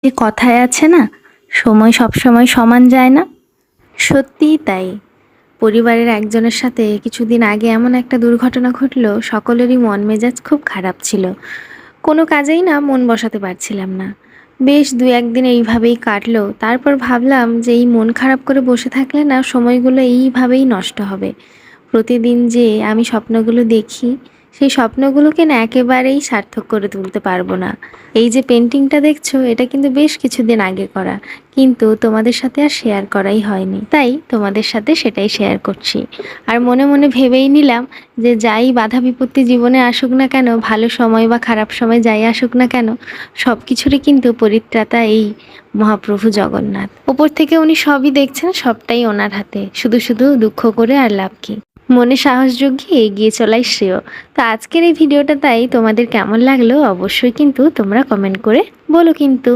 যে কথায় আছে না, সময় সবসময় সমান যায় না। সত্যিই তাই। পরিবারের একজনের সাথে কিছুদিন আগে এমন একটা দুর্ঘটনা ঘটলো, সকলেরই মন মেজাজ খুব খারাপ ছিল। কোনো কাজেই না মন বসাতে পারছিলাম না। বেশ ২-১ দিন এইভাবেই কাটলো। তারপর ভাবলাম যে এই মন খারাপ করে বসে থাকলে না সময়গুলো এইভাবেই নষ্ট হবে। প্রতিদিন যে আমি স্বপ্নগুলো দেখি, সেই স্বপ্নগুলোকে না একেবারেই সার্থক করে তুলতে পারবো না। এই যে পেন্টিংটা দেখছো, এটা কিন্তু বেশ কিছুদিন আগে করা। কিন্তু তোমাদের সাথে আর শেয়ার করাই হয়নি। তাই তোমাদের সাথে সেটাই শেয়ার করছি। আর মনে মনে ভেবেই নিলাম যে যাই বাধা বিপত্তি জীবনে আসুক না কেন, ভালো সময় বা খারাপ সময় যাই আসুক না কেন, সব কিছুরই কিন্তু পরিত্রাতা এই মহাপ্রভু জগন্নাথ। ওপর থেকে উনি সবই দেখছেন, সবটাই ওনার হাতে। শুধু শুধু দুঃখ করে আর লাভ কি? মনে সাহস জুগিয়ে এগিয়ে চলাই শ্রেয়। তো আজকের এই ভিডিওটা তাই তোমাদের কেমন লাগলো অবশ্যই কিন্তু তোমরা কমেন্ট করে বলো কিন্তু।